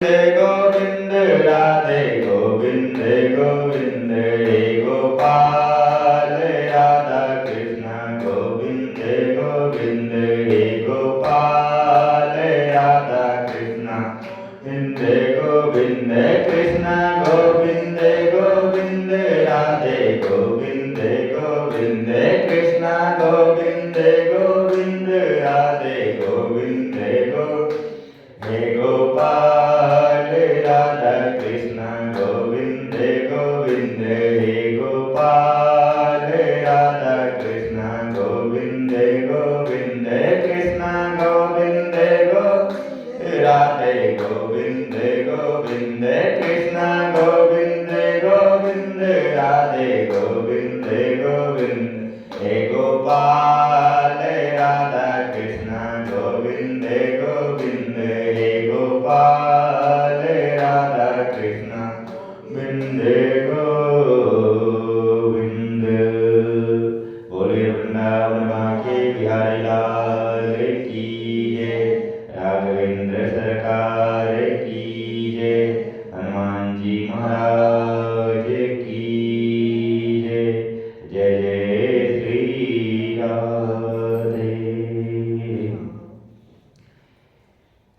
गोविंद राधे गोविंद गोविंद हे गोपाल राधा कृष्ण गोविंद गोविंद हे गोपाल राधा कृष्ण गोविंद गोविंद कृष्ण गोविंद गोविंद राधे गोविंद गोविंद कृष्ण गोविंद गोविंद राधे गोविंद हे गोपाल राधा कृष्ण गोविंद गोविंद हे गोपाल राधा कृष्ण गोविंद गोविंद कृष्ण गोविंद राधे गोविंद गोविंद कृष्ण गोविंद गोविंद राधे गोविंद गोविंद हे गोपाल राधा कृष्ण गोविंद गोविंद हे गोपाल राधा कृष्ण गोविंद गोविंद। बोले वृंदावन बांके बिहारी लाल की जय, राघवेंद्र सरकार की जय, हनुमान जी महाराज की जय। जय जय श्री राधे।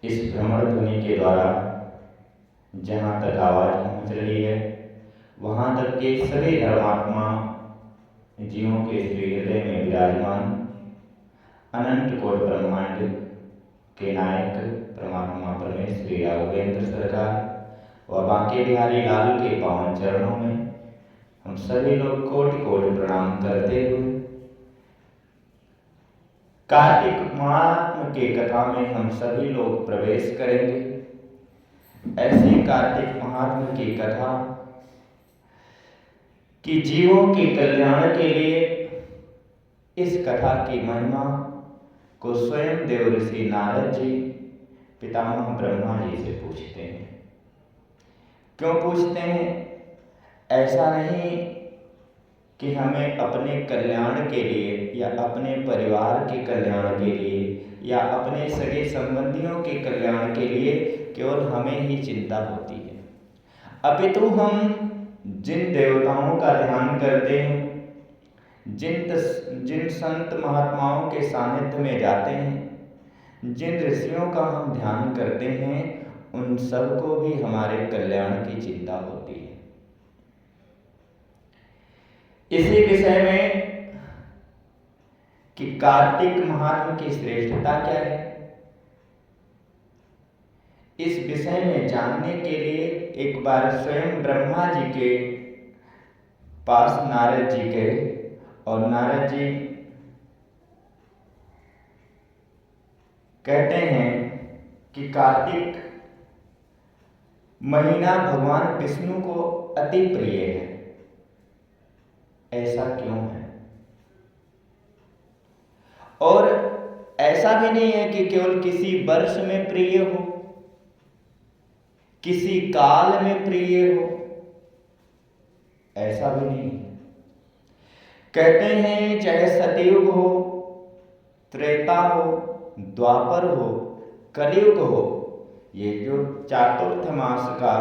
इस भ्रमण ध्वनि के द्वारा जहाँ तक आवाज पहुँच रही है वहाँ तक के सभी धर्मात्मा जीवों के श्री हृदय में विराजमान अनंत कोट ब्रह्मांड के नायक परमात्मा परमेश्वरी राघवेंद्र सरकार व बांके बिहारी लाल के पावन चरणों में हम सभी लोग कोटि कोटि प्रणाम करते हुए कार्तिक महात्म के कथा में हम सभी लोग प्रवेश करेंगे। ऐसी कार्तिक महात्म की कथा कि जीवों के कल्याण के लिए इस कथा की महिमा को स्वयं देव ऋषि नारद जी पितामह ब्रह्मा जी से पूछते हैं। क्यों पूछते हैं? ऐसा नहीं कि हमें अपने कल्याण के लिए या अपने परिवार के कल्याण के लिए या अपने सगे संबंधियों के कल्याण के लिए केवल हमें ही चिंता होती है, अपितु हम जिन देवताओं का ध्यान करते हैं, जिन संत महात्माओं के सानिध्य में जाते हैं, जिन ऋषियों का हम ध्यान करते हैं, उन सबको भी हमारे कल्याण की चिंता होती है। इसी विषय में कि कार्तिक महात्म की श्रेष्ठता क्या है, इस विषय में जानने के लिए एक बार स्वयं ब्रह्मा जी के पास नारद जी गए और नारद जी कहते हैं कि कार्तिक महीना भगवान विष्णु को अति प्रिय है। ऐसा क्यों है? और ऐसा भी नहीं है कि केवल किसी वर्ष में प्रिय हो, किसी काल में प्रिय हो, ऐसा भी नहीं है। कहते हैं चाहे सतयुग हो, त्रेता हो, द्वापर हो, कलयुग हो, ये जो चातुर्थ मास का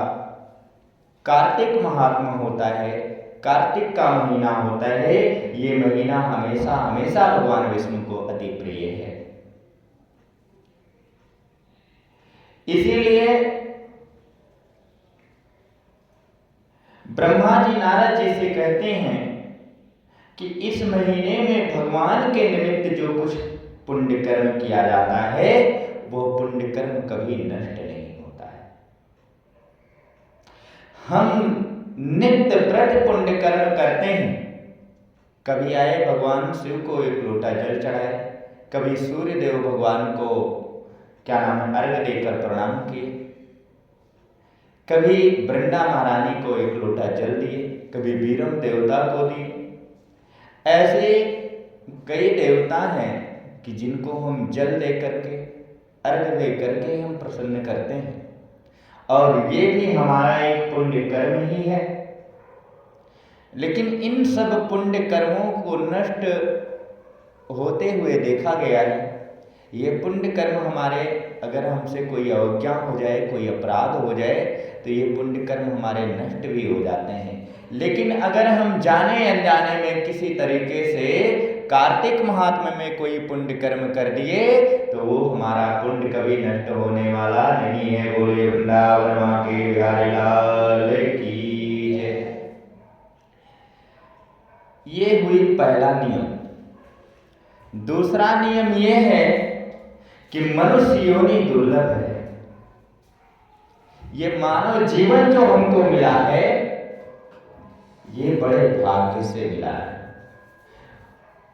कार्तिक महात्मा होता है, कार्तिक का महीना होता है, ये महीना हमेशा हमेशा भगवान विष्णु को अति प्रिय है। इसीलिए ब्रह्मा जी नारद जी से कहते हैं कि इस महीने में भगवान के निमित्त जो कुछ पुण्य कर्म किया जाता है वो पुण्य कर्म कभी नष्ट नहीं होता है। हम नित्य प्रति पुण्य कर्म करते हैं। कभी आए भगवान शिव को एक लोटा जल चढ़ाए, कभी सूर्य देव भगवान को क्या नाम है अर्घ देकर प्रणाम किए, कभी वृंदा महारानी को एक लोटा जल दिए, कभी वीरम देवता को दिए। ऐसे कई देवता हैं कि जिनको हम जल दे करके अर्घ दे करके हम प्रसन्न करते हैं, और ये भी हमारा एक पुण्य कर्म ही है। लेकिन इन सब पुण्य कर्मों को नष्ट होते हुए देखा गया है। ये पुण्य कर्म हमारे अगर हमसे कोई अवज्ञा हो जाए, कोई अपराध हो जाए, तो ये पुण्य कर्म हमारे नष्ट भी हो जाते हैं। लेकिन अगर हम जाने अनजाने में किसी तरीके से कार्तिक महात्म्य में कोई पुण्य कर्म कर दिए, तो वो हमारा पुण्य कभी नष्ट होने वाला नहीं है। बोले वृंदावन मां के बिहारी लाल की जय। ये हुई पहला नियम। दूसरा नियम ये है कि मनुष्य योनि दुर्लभ है। ये मानव जीवन जो हमको मिला है, ये बड़े भाग्य से मिला है।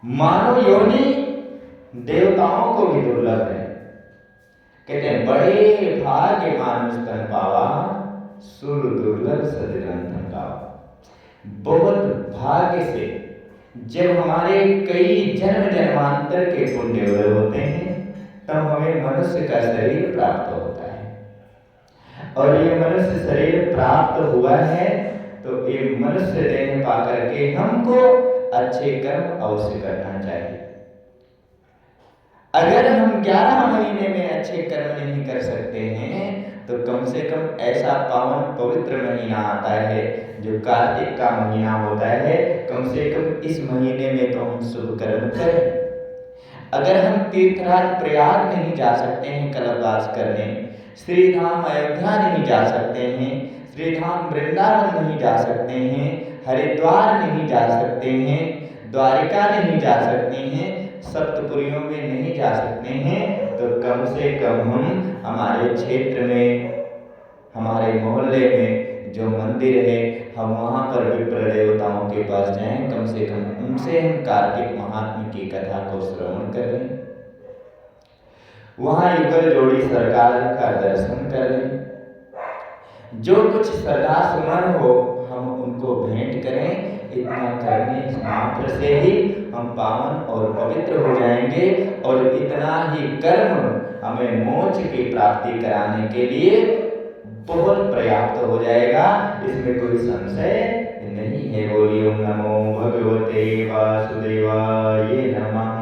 मानव योनि देवताओं को भी दुर्लभ है। कहते हैं बड़े भाग्य मानुष तन पावा, सुर दुर्लभ सदग्रंथन पावा। बहुत भाग्य से जब हमारे कई जन्म जन्मांतर के पुण्य होते हैं, तब हमें मनुष्य का शरीर प्राप्त होता है। और ये मनुष्य शरीर प्राप्त हुआ है, तो ये मनुष्य देह पा करके हमको अच्छे कर्म अवश्य करना चाहिए। अगर हम 11 महीने में अच्छे कर्म नहीं कर सकते हैं, तो कम से कम ऐसा पावन पवित्र महीना आता है जो कार्तिक का महीना होता है, कम से कम इस महीने में तो हम शुभ कर्म करें। अगर हम तीर्थराज प्रयाग नहीं जा सकते हैं कल्पवास करने, श्रीधाम अयोध्या नहीं जा सकते हैं, श्रीधाम वृंदावन नहीं जा सकते हैं, हरिद्वार नहीं जा सकते हैं, द्वारिका नहीं जा सकते हैं, सप्तपुरियों में नहीं जा सकते हैं, तो कम से कम हम हमारे क्षेत्र में, हमारे मोहल्ले में जो मंदिर है, हम वहाँ पर विप्र देवताओं के पास जाएं, कम से कम उनसे हम कार्तिक महात्म्य की कथा को श्रवण कर लें, वहाँ युगल जोड़ी सरकार का दर्शन कर लें, जो कुछ श्रद्धा सुमन हो हम उनको भेंट करें। इतना करने मात्र से ही हम पावन और पवित्र हो जाएंगे, और इतना ही कर्म हमें मोक्ष की प्राप्ति कराने के लिए बहुत पर्याप्त हो जाएगा। इसमें कोई संशय नहीं है। बोलिए ओम नमो भगवते वासुदेवाय नमः।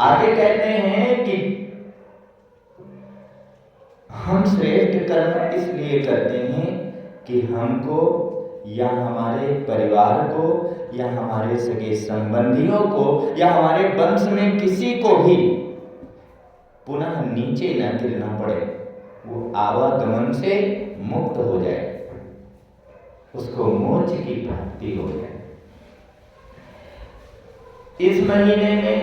आगे कहते हैं कि हम श्रेष्ठ कर्म इसलिए करते हैं कि हमको या हमारे परिवार को या हमारे सगे संबंधियों को या हमारे वंश में किसी को भी पुनः नीचे न गिरना पड़े, वो आवागमन से मुक्त हो जाए, उसको मोक्ष की प्राप्ति हो जाए। इस महीने में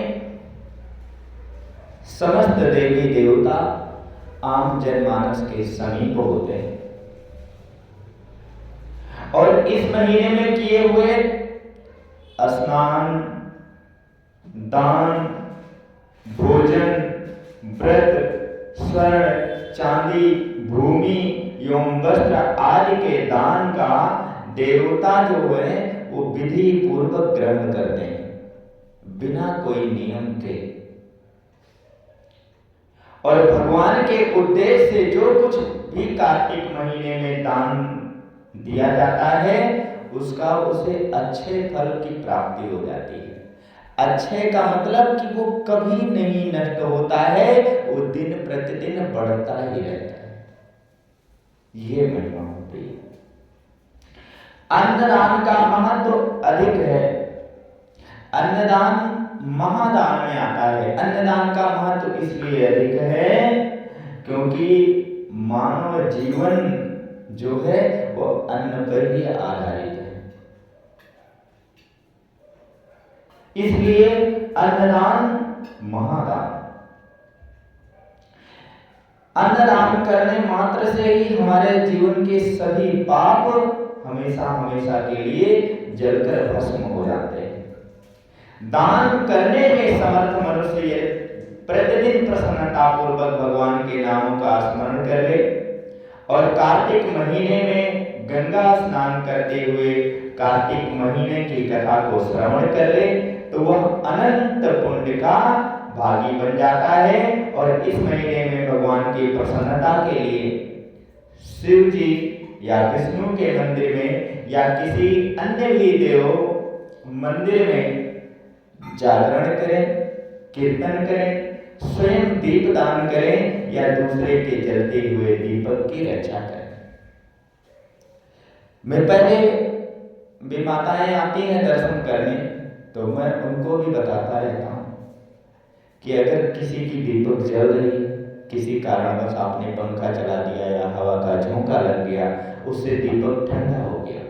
समस्त देवी देवता आम जनमानस के समीप होते हैं, और इस महीने में किए हुए स्नान, दान, भोजन, व्रत, स्वर्ण, चांदी, भूमि एवं वस्त्र आदि के दान का देवता जो है वो विधि पूर्वक ग्रहण करते हैं, बिना कोई नियम के। और भगवान के उद्देश्य से जो कुछ भी कार्तिक महीने में दान दिया जाता है, उसका उसे अच्छे फल की प्राप्ति हो जाती है। अच्छे का मतलब कि वो कभी नहीं नष्ट होता है, वो दिन प्रतिदिन बढ़ता ही रहता है। ये महिमा होती है। अन्नदान का महत्व अधिक है। अन्नदान महादान में आता है। अन्नदान का महत्व इसलिए अधिक है क्योंकि मानव जीवन जो है वो अन्न पर ही आधारित है। इसलिए अन्नदान महादान। अन्नदान करने मात्र से ही हमारे जीवन के सभी पाप हमेशा हमेशा के लिए जलकर भस्म हो जाते हैं। दान करने में समर्थ मनुष्य प्रतिदिन प्रसन्नता पूर्वक भगवान के नामों का स्मरण कर ले, और कार्तिक महीने में गंगा स्नान करते हुए कार्तिक महीने की कथा को श्रवण कर ले, तो वह अनंत पुण्य का भागी बन जाता है। और इस महीने में भगवान की प्रसन्नता के लिए शिव जी या विष्णु के मंदिर में या किसी अन्य भी देव मंदिर में जागरण करें, कीर्तन करें, स्वयं दीप दान करें या दूसरे के जलते हुए दीपक की रक्षा करें। मैं पहले भी माताएं आती हैं दर्शन करने, तो मैं उनको भी बताता रहता हूं कि अगर किसी की दीपक जल रही, किसी कारणवश आपने पंखा चला दिया या हवा का झोंका लग गया, उससे दीपक ठंडा हो गया।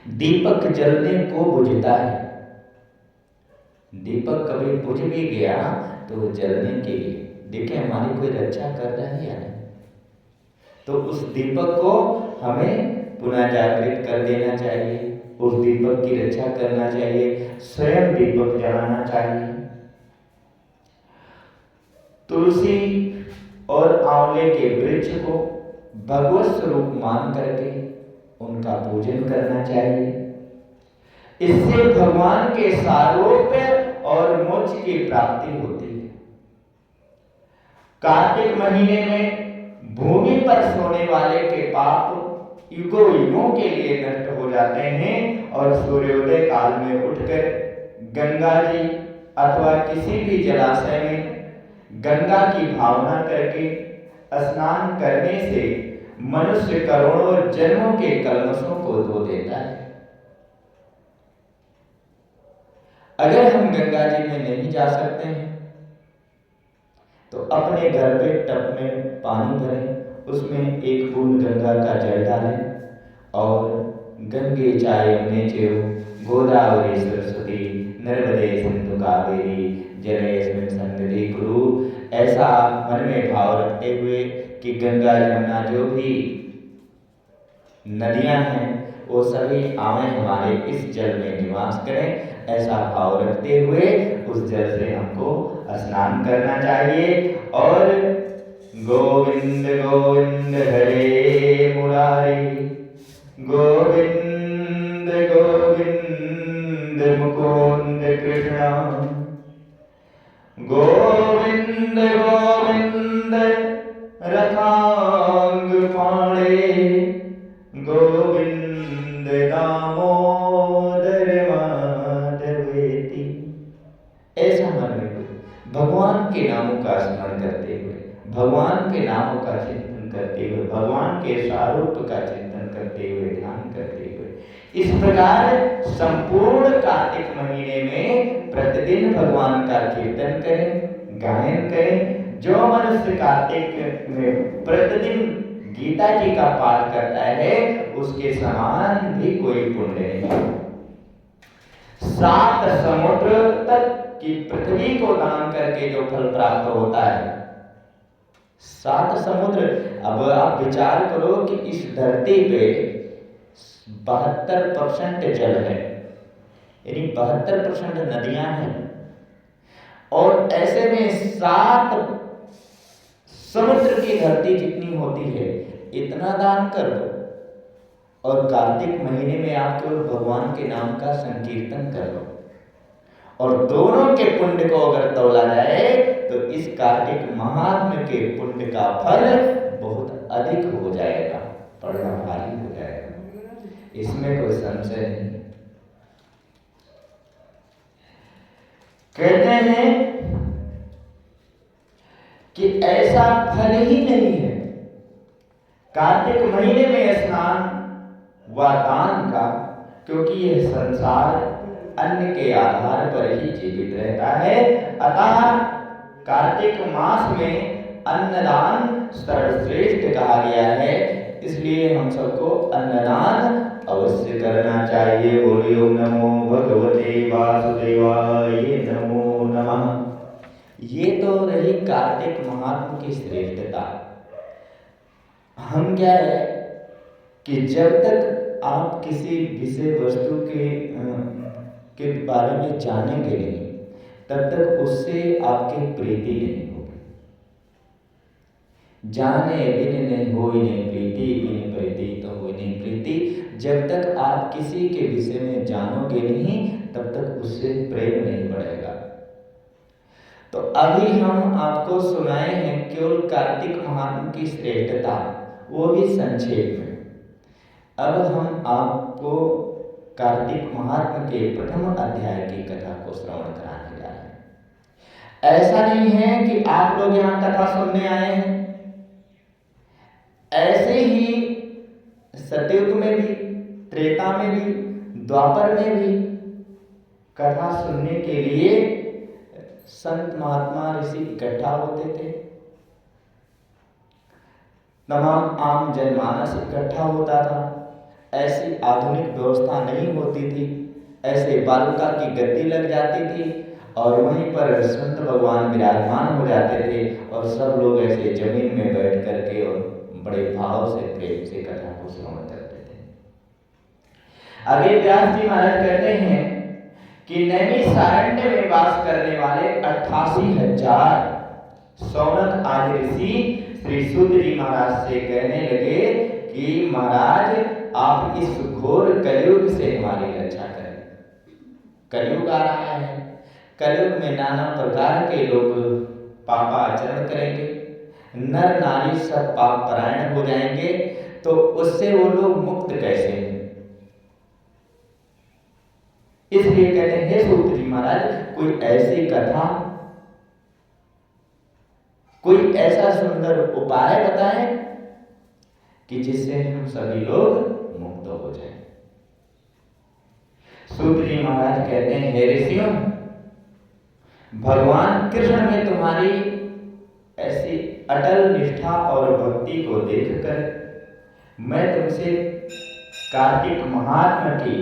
दीपक जलने को बुझता है। दीपक कभी बुझ भी गया तो जलने के लिए देखिए हमारी कोई रक्षा कर रहा है या नहीं, तो उस दीपक को हमें पुनः जागृत कर देना चाहिए, उस दीपक की रक्षा करना चाहिए, स्वयं दीपक जलाना चाहिए। तुलसी और आंवले के वृक्ष को भगवत स्वरूप मान करके उनका पूजन करना चाहिए। इससे भगवान के सारूप्य और मोक्ष की प्राप्ति होती है। कार्तिक महीने में भूमि पर सोने वाले के पाप युगों युगों के लिए नष्ट हो जाते हैं और सूर्योदय काल में उठकर गंगा जी अथवा किसी भी जलाशय में गंगा की भावना करके स्नान करने से मनुष्य करोड़ों जन्मों के कल्मशों को धो देता है। अगर हम गंगा जी में नहीं जा सकते हैं तो अपने घर पे टब में पानी भरें, उसमें एक बूंद गंगा का जल डालें और गंगे च यमुने चैव गोदावरी सरस्वती नर्मदे सिंधु कावेरी जलेस्मिन् सन्निधिं कुरु, ऐसा मन में भाव रखते हुए कि गंगा यमुना जो भी नदियां हैं वो सभी आवे हमारे इस जल में निवास करें, ऐसा भाव रखते हुए उस जल से हमको स्नान करना चाहिए। और गोविंद गोविंद हरे मुरारी, गोविंद गोविंद मुकुंद कृष्ण, गोविंद गोविंद रथांग पाणे, गोविंद दामोदर माधवेति। ऐसा मन में भगवान के नामों का स्मरण करते हुए, भगवान के नामों का चिंतन करते हुए, भगवान के स्वरूप का चिंतन करते हुए, ध्यान करते हुए इस प्रकार संपूर्ण कार्तिक महीने में प्रतिदिन भगवान का कीर्तन करें, गायन करें। जो मनुष्य कार्तिक में प्रतिदिन गीता जी का पाठ करता है उसके समान भी कोई पुण्य नहीं। 7 समुद्र तक की पृथ्वी को दान करके जो फल प्राप्त होता है, 7 समुद्र। अब आप विचार करो कि इस धरती पे 72% जल है, यानी 72% नदियां हैं, और ऐसे में 7 समुद्र की धरती जितनी होती है इतना दान कर दो, और कार्तिक महीने में आप केवल भगवान के नाम का संकीर्तन कर लो, और दोनों के पुण्य को अगर तौला जाए तो इस कार्तिक महात्म्य के पुण्य का फल बहुत अधिक हो जाएगा, पड़ना भारी हो जाएगा, इसमें कोई संशय नहीं। कहते हैं कि ऐसा फल ही नहीं है कार्तिक महीने में स्नान व दान का, क्योंकि यह संसार अन्न के आधार पर ही जीवित रहता है। अतः कार्तिक मास में अन्नदान सर्वश्रेष्ठ कहा गया है, इसलिए हम सबको अन्नदान अवश्य करना चाहिए। बोलियो नमो भगवते वासुदेवाय नमो नमः। ये तो रही कार्तिक महात्म की श्रेष्ठता। हम क्या है कि जब तक आप किसी विषय वस्तु के बारे में जानेंगे नहीं, तब तक उससे आपकी प्रीति नहीं होगी। जाने बिन नहीं होई नहीं प्रीति, बिन प्रीति तो होई नहीं प्रीति। जब तक आप किसी के विषय में जानोगे नहीं, तब तक उससे प्रेम नहीं बढ़ेगा। तो अभी हम आपको सुनाए हैं केवल कार्तिक महात्म की श्रेष्ठता, वो भी संक्षेप में। अब हम आपको कार्तिक महात्म के प्रथम अध्याय की कथा को श्रवण कराने जा रहे हैं। ऐसा नहीं है कि आप लोग यहाँ कथा सुनने आए हैं। ऐसे ही सतयुग में भी, त्रेता में भी, द्वापर में भी कथा सुनने के लिए संत महात्मा ऋषि इकट्ठा होते थे। तमाम आम जनमानस इकट्ठा होता था। ऐसी आधुनिक व्यवस्था नहीं होती थी। ऐसे बालुका की गद्दी लग जाती थी और वहीं पर संत भगवान विराजमान हो जाते थे और सब लोग ऐसे जमीन में बैठ करके और बड़े भाव से, प्रेम से कथा को श्रवण करते थे। आगे व्यास जी महाराज कहते हैं कि नैमिषारण्य में वास करने वाले 88,000 सौनक आदि ऋषि श्री सूत जी महाराज से कहने लगे कि महाराज आप इस घोर कलयुग से हमारी रक्षा करें। कलयुग आ रहा है। कलयुग में नाना प्रकार के लोग पापाचरण करेंगे, नर नारी सब पाप परायण हो जाएंगे, तो उससे वो लोग मुक्त कैसे हैं? इसलिए कहते हैं, हे सूत जी महाराज, कोई ऐसी कथा, कोई ऐसा सुंदर उपाय बताएं कि जिससे हम सभी लोग मुक्त हो जाएं। सूत जी महाराज कहते हैं, हे ऋषियों, भगवान कृष्ण में तुम्हारी ऐसी अटल निष्ठा और भक्ति को देखकर मैं तुमसे कार्तिक महात्मा की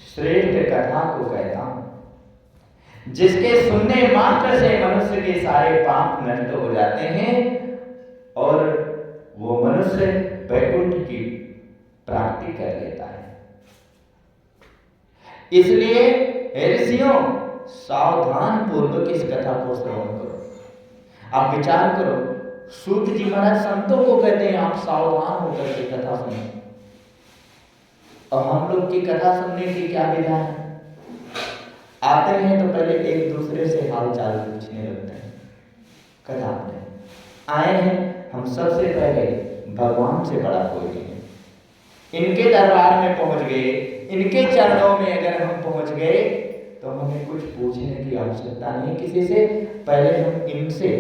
श्रेष्ठ कथा को कहता हूं, जिसके सुनने मात्र से मनुष्य के सारे पाप नष्ट हो जाते हैं और वो मनुष्य वैकुंठ की प्राप्ति कर लेता है। इसलिए ऋषियों, सावधान पूर्वक इस कथा को श्रवण करो। आप विचार करो, सूत जी महाराज संतों को कहते हैं आप सावधान होकर के कथा सुनो, और हम लोग की कथा सुनने की क्या विधा है? आते हैं तो पहले एक दूसरे से हाल चाल पूछने लगते हैं। कथा में आए हैं, हम सबसे पहले भगवान से बड़ा कोई नहीं है। इनके दरबार में पहुंच गए, इनके चरणों में अगर हम पहुंच गए तो हमें कुछ पूछने की आवश्यकता नहीं किसी से। पहले हम इनसे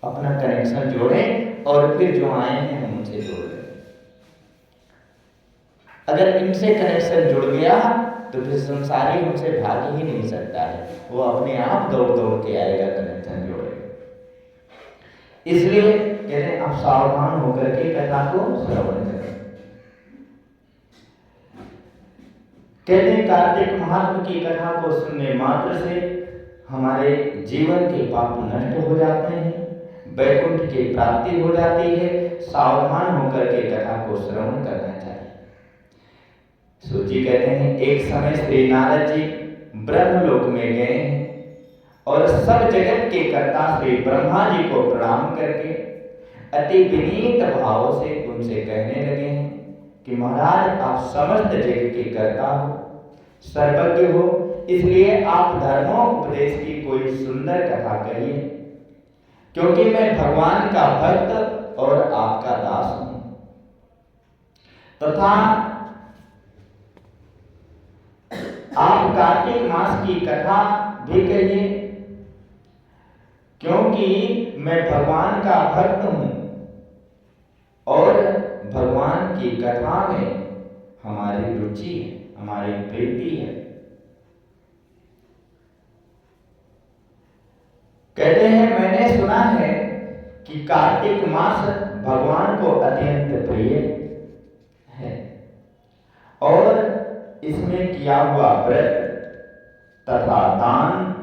अपना कनेक्शन जोड़ें और फिर जो आए हैं हम उनसे जोड़ लें। अगर इनसे कनेक्शन जुड़ गया तो फिर संसारी हमसे भाग ही नहीं सकता है, वो अपने आप दौड़ दौड़ के आएगा, कनेक्शन जोड़ेगा। इसलिए कहते हैं आप सावधान होकर के कथा को श्रवण करें। कहते हैं कार्तिक महात्मा की कथा को सुनने मात्र से हमारे जीवन के पाप नष्ट हो जाते हैं, वैकुंठ की प्राप्ति हो जाती है। सावधान होकर के कथा को श्रवण करना चाहिए। सूची कहते हैं, एक समय श्री नारद जी ब्रह्मलोक में गए और सब जगत के कर्ता श्री ब्रह्मा जी को प्रणाम करके अति विनीत भाव से उनसे कहने लगे हैं कि महाराज आप समस्त जगत के कर्ता हो, सर्वज्ञ हो, इसलिए आप धर्मोपदेश की कोई सुंदर कथा कहिए, क्योंकि मैं भगवान का भक्त और आपका दास हूं। तथा आप कार्तिक मास की कथा भी कहिए, क्योंकि मैं भगवान का भक्त हूं और भगवान की कथा में हमारी रुचि है, हमारी प्रीति है। कहते हैं, मैंने सुना है कि कार्तिक मास भगवान को अत्यंत प्रिय है और इसमें किया हुआ व्रत तथा दान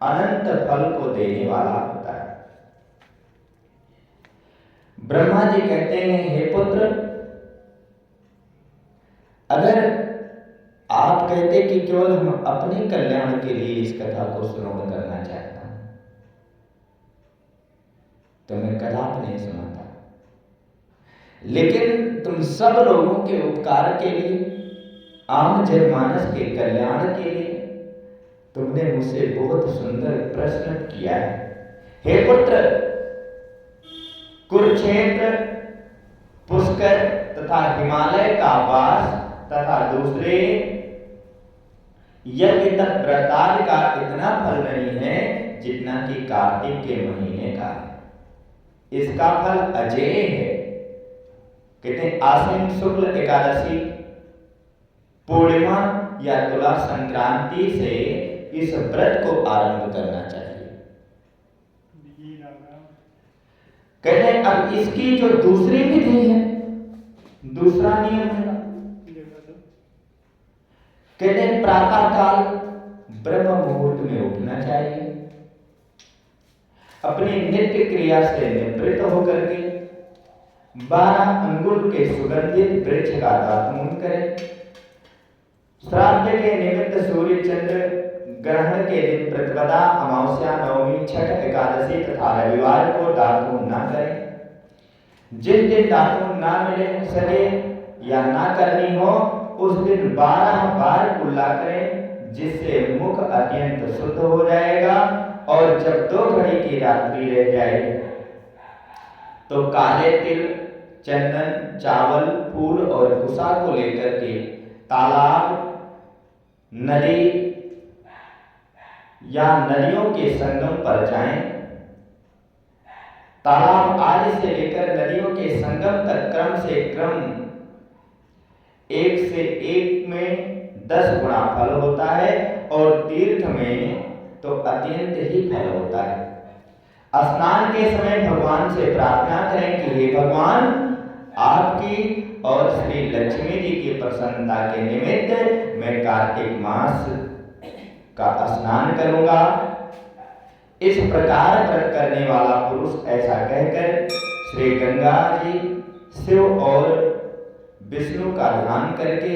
अनंत फल को देने वाला होता है। ब्रह्मा जी कहते हैं, हे पुत्र, अगर आप कहते कि केवल हम अपने कल्याण के लिए इस कथा को श्रवण करना चाहता हूं, तो मैं कदापि नहीं सुनाता। लेकिन तुम सब लोगों के उपकार के लिए, आम जनमानस के कल्याण के लिए तुमने मुझसे बहुत सुंदर प्रश्न किया है। हे पुत्र, कुरुक्षेत्र, पुष्कर तथा हिमालय का वास तथा दूसरे यज्ञ तप व्रतादि का इतना फल नहीं है जितना कि कार्तिक के महीने का है। इसका फल अजेय है। कहते हैं आश्विन शुक्ल एकादशी पूर्णिमा या तुला संक्रांति से इस व्रत को आरंभ करना चाहिए। कहते हैं अब इसकी जो दूसरी विधि है, दूसरा नियम है, कहते हैं प्रातः काल ब्रह्म मुहूर्त में उठना चाहिए, अपनी नित्य क्रिया से निवृत्त होकर के 12 अंगुल के सुगंधित वृक्ष का दातून करें। श्राद्ध के निमित्त सूर्य चंद्र ग्रहण के दिन प्रतिपदा, अमावस्या, नवमी, छठ, एकादशी तथा रविवार को दातून न करें। जिस दिन दातून ना मिले सके या ना करनी हो उस दिन 12 बार कुल्ला करें, जिससे मुख अत्यंत शुद्ध हो जाएगा। और जब 2 घड़ी की रात्रि रह जाए तो काले तिल, चंदन, चावल, फूल और भूसा को लेकर के तालाब, नदी या नदियों के संगम पर जाएं। तालाब आदि से लेकर नदियों के संगम तक क्रम से क्रम 1 से 1 में 10 गुना फल होता है और तीर्थ में तो अत्यंत ही फल होता है। स्नान के समय भगवान से प्रार्थना करें कि हे भगवान, आपकी और श्री लक्ष्मी जी की प्रसन्नता के निमित्त मैं कार्तिक मास का स्नान करूंगा। इस प्रकार व्रत करने वाला पुरुष ऐसा कहकर श्री गंगा जी, शिव और विष्णु का ध्यान करके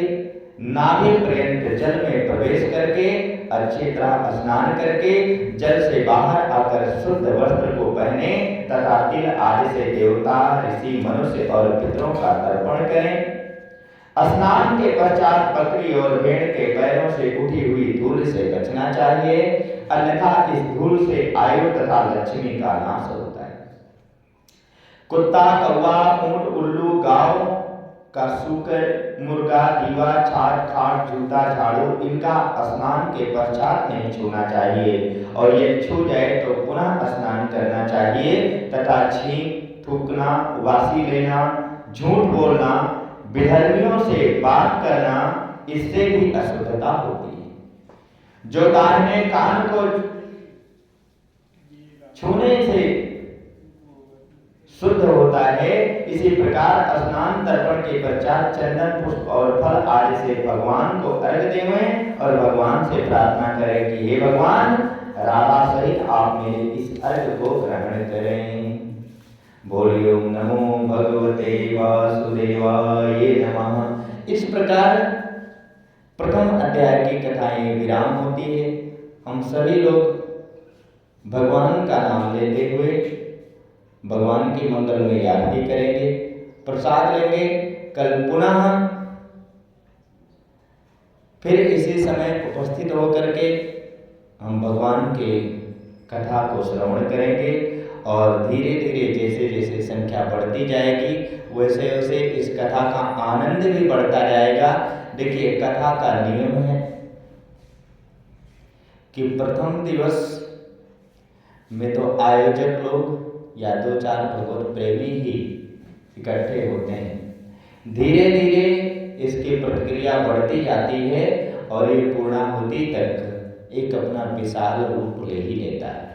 नाभि पर्यंत जल में प्रवेश करके अच्छी तरह स्नान करके जल से बाहर आकर शुद्ध वस्त्र को पहने तथा तिल आदि से देवता, ऋषि, मनुष्य और पितरों का तर्पण करें। स्नान के पश्चात बकरी और भेड़ के पैरों से उठी हुई धूल से बचना चाहिए, अन्यथा इस धूल से आयु तथा लक्ष्मी का नाश होता है। कुत्ता, कौवा, ऊंट, उल्लू, गांव का सूकर, मुर्गा, दीवा, छाट, खाट, जूता, झाड़ू इनका स्नान के पश्चात नहीं छूना चाहिए और ये छू जाए तो पुनः स्नान करना चाहिए तथा छींक, थूकना, वासी लेना, झूठ बोलना, विधर्मियों से बात करना, इससे भी अशुद्धता होती है। जो दाहिने कान को छूने से शुद्ध होता है, इसी प्रकार स्नान तर्पण के पश्चात चंदन, पुष्प और फल आदि से भगवान को अर्घ्य देवें और भगवान से प्रार्थना करें कि हे भगवान, राधा सहित आप मेरे इस अर्घ्य को ग्रहण करें। बोलिए ओम नमो भगवते वासुदेवाय नमः। इस प्रकार प्रथम अध्याय की कथाएं विराम होती है। हम सभी लोग भगवान का नाम लेते हुए भगवान की मंगल में आरती करेंगे, प्रसाद लेंगे। कल पुनः फिर इसी समय उपस्थित होकर के हम भगवान के कथा को श्रवण करेंगे और धीरे धीरे जैसे जैसे संख्या बढ़ती जाएगी वैसे वैसे इस कथा का आनंद भी बढ़ता जाएगा। देखिए, कथा का नियम है कि प्रथम दिवस में तो आयोजक लोग या 2-4 भगवत प्रेमी ही इकट्ठे होते हैं। धीरे धीरे इसकी प्रतिक्रिया बढ़ती जाती है और ये पूर्णाहुति तक एक अपना विशाल रूप ले ही लेता है।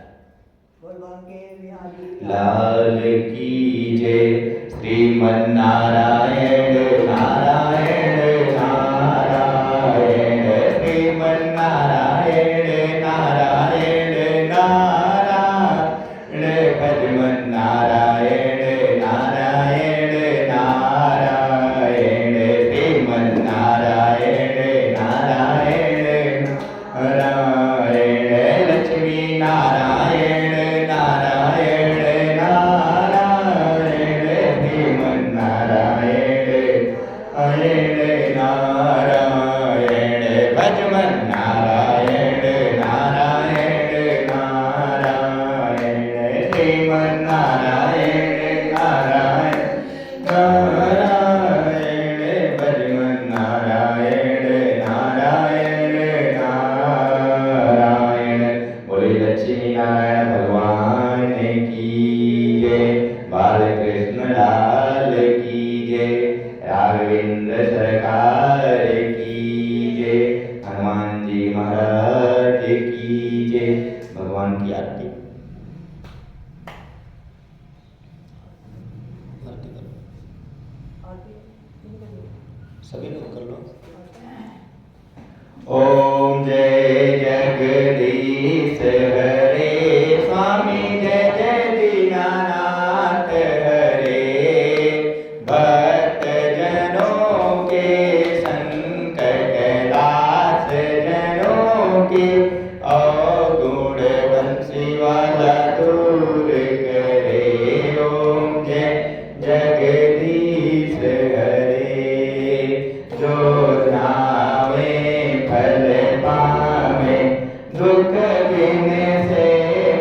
लाल की जय श्रीमन्नारायण नारायण नारायण श्रीमन्नारायण नारायण नारायण भजमन नारायण नारायण नारायण श्रीमन्नारायण नारायण नारायण लक्ष्मी नारायण नारायण सभी लोग कर लो। ओम जय जगदीश हरे स्वामी जय जय दीनानाथ हरे भक्त जनों के संकट दास जनों के अवगुण बंसी वाला दूर करे। ओम जय जगदीश हरे जो नावे फल पावे दुख बिन से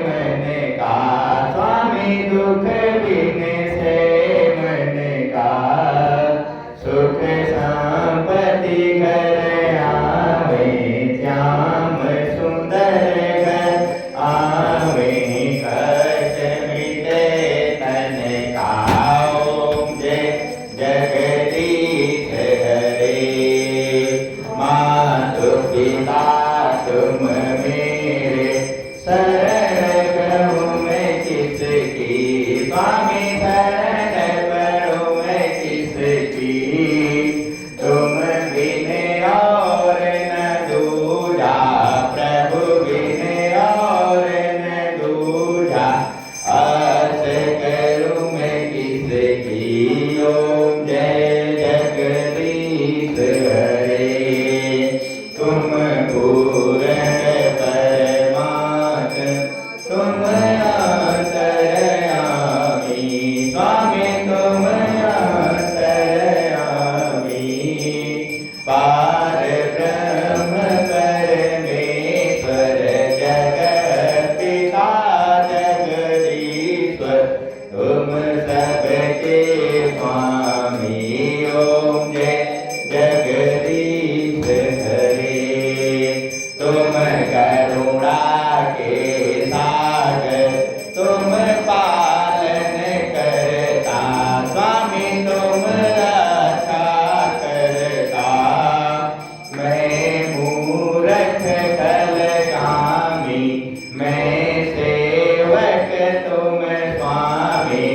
मन का स्वामी दुख बिन से मन का सुख संपत्ति घर आवे श्याम सुंदर घर आवे कष्ट मिटे तन का। ओम जय जगदीश हरे मातु पिता तुम मेरे शरण कहूँ मैं किसकी स्वामी शरण पढ़ूँ मैं किसकी तुम बिन और न दूजा प्रभु बिन और न दूजा आस करूँ मैं किसकी। ओम जय जगदीश हरे तुम पूर्ण परमात्म तुम अंतर्यामी स्वामी तुम अंतर्यामी पार ब्रह्म परमेश्वर जगत पिता जगदीश्वर तुम सबके स्वामी। ओम जय जगदीश हरे तुम करुणा के सागर तुम पालन करता स्वामी तुम रक्षा करता मैं मूर्ख खलगामी मैं सेवक तुम स्वामी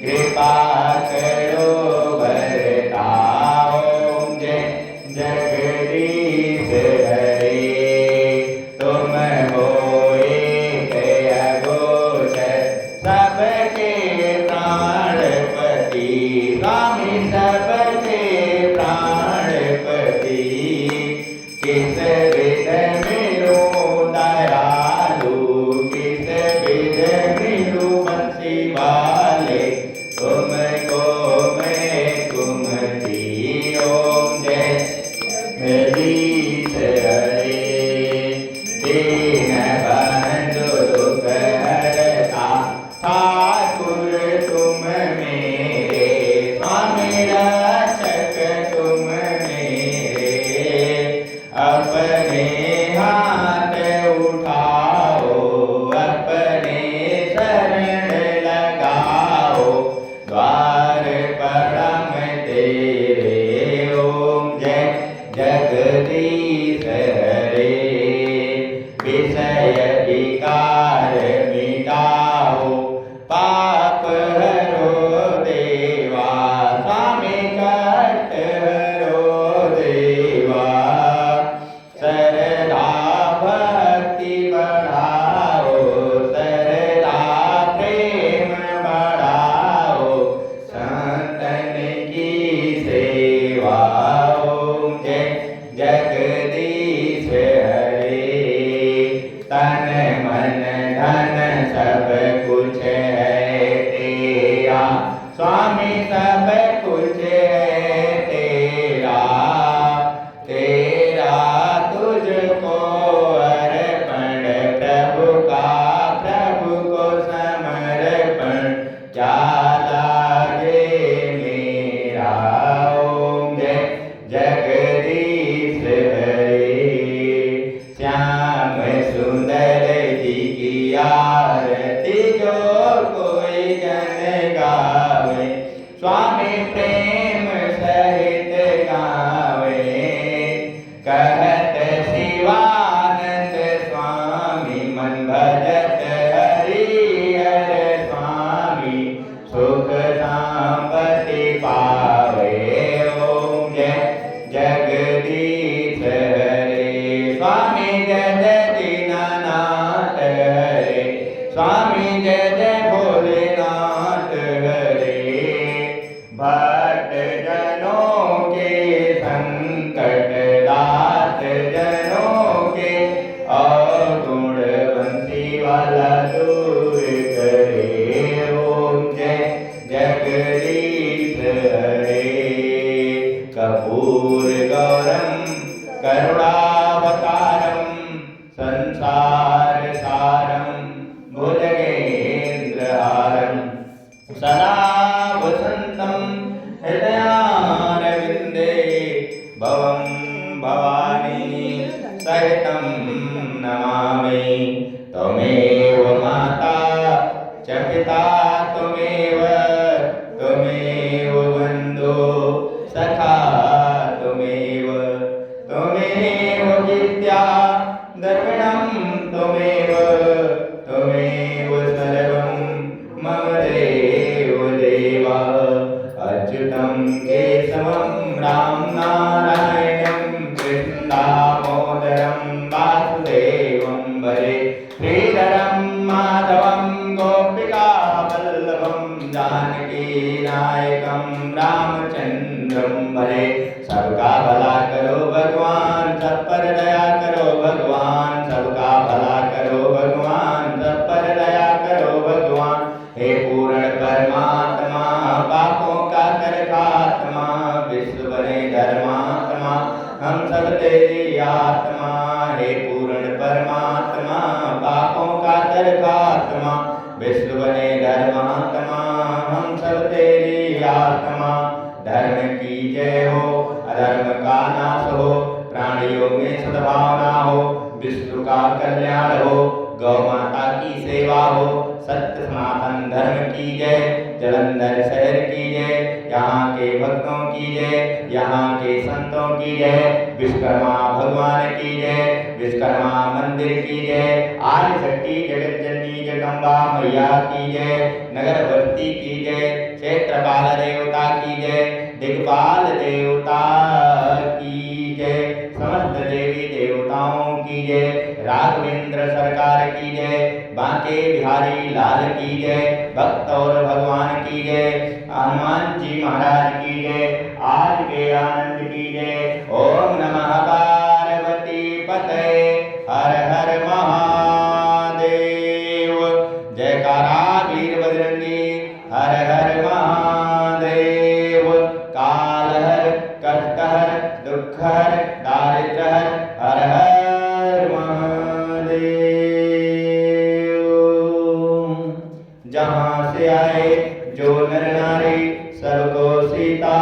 कृपा करो भरता। ओम जय जगदीश हरे तुम हो एक अगोचर सबके प्राणपति स्वामी सबके प्राणपति किस विध मिलूं दयालु किस विध मिलूं बंसी वाले तुमको मैं कुमति। ओम जय जगदीश हरे दीन बंधु दुख हरता ठाकुर तुम मेरे स्वामी रक्षक तुम मेरे अपने हाथ उठाओ अपने शरण लगाओ द्वार परम तेरे। ओम जय जगदीश हरे विषय विकार मिटाओ पाप हरो देवा स्वामी कष्ट हरो देवा सरदा भक्ति बढ़ाओ सरदा प्रेम बढ़ाओ संतन की सेवा। ओम जय जगदीश हरे तन मन धन सब कुछ है तेरा स्वामी सब कुछ है तेरा तेरा तुझको अर्पण प्रभु का प्रभु को समर्पण क्या लागे मेरा। ओम जय जगदीश हरे श्याम सुंदर जी की आरती जो कोई जन गावे स्वामी प्रेम सहित गावे कहत शिवानंद स्वामी मन भजत हरि हर स्वामी सुख संपत्ति पावे। ओम जय जगदीश हरे। कर्पूर गौरम करुणावतारम संसार सारम भुजगेन्द्रहारम सदा वसंतम हृदयारविंदे भवं भवानी सहितं नमामि। त्वमेव माता च पिता त्वमेव बन्धो सखा त्वमेव विद्या द्रविणं त्वमेव सर्वं मम देव। अच्युतं केशवं राम नारायणं कृष्णं दामोदरं वासुदेवं भजे। श्रीधरं माधवं गोपिका वल्लभं जानकी नायकं रामचंद्रं भजे। सबका भला करो भगवान, सब पर दया करो भगवान। सबका भला करो भगवान, सब पर दया करो भगवान। हे पूर्ण परमात्मा पापों का कर खात्मा, विश्व बने धर्मात्मा हम सब तेरी आत्मा। हे पूर्ण परमात्मा पापों का कर खात्मा, विश्व बने धर्मात्मा हम सब तेरी आत्मा। धर्म की जय हो, अधर्म का नाश हो, प्राणियों में सद्भावना हो, विश्व का कल्याण हो, गौ माता की सेवा हो। सत्य सनातन धर्म की जय, जलंधर शहर की जय, यहाँ के भक्तों की जय, यहाँ के संतों की जय। विश्वकर्मा भगवान की जय, विश्वकर्मा मंदिर की जय। आदि शक्ति जगत जननी जगदम्बा मैया की जय, नगरवर्ती की जय, क्षेत्रपाल देवता की जय, दिग्पाल देवता की जय, समस्त देवी देवताओं की जय। राघवेंद्र सरकार की जय, बांके बिहारी लाल की जय, भक्त और भगवान की जय। हनुमान जी महाराज की जय, आज के आनंद की जय। ओम नमः पार्वती पते, हर हर महादेव। जयकारा वीर बजरंगी, हर हर महादेव। काल हर कष्ट हर दुख हर दारिद्र हर, हर हर महादेव। जहाँ से आए जो नर नारी सबको सीता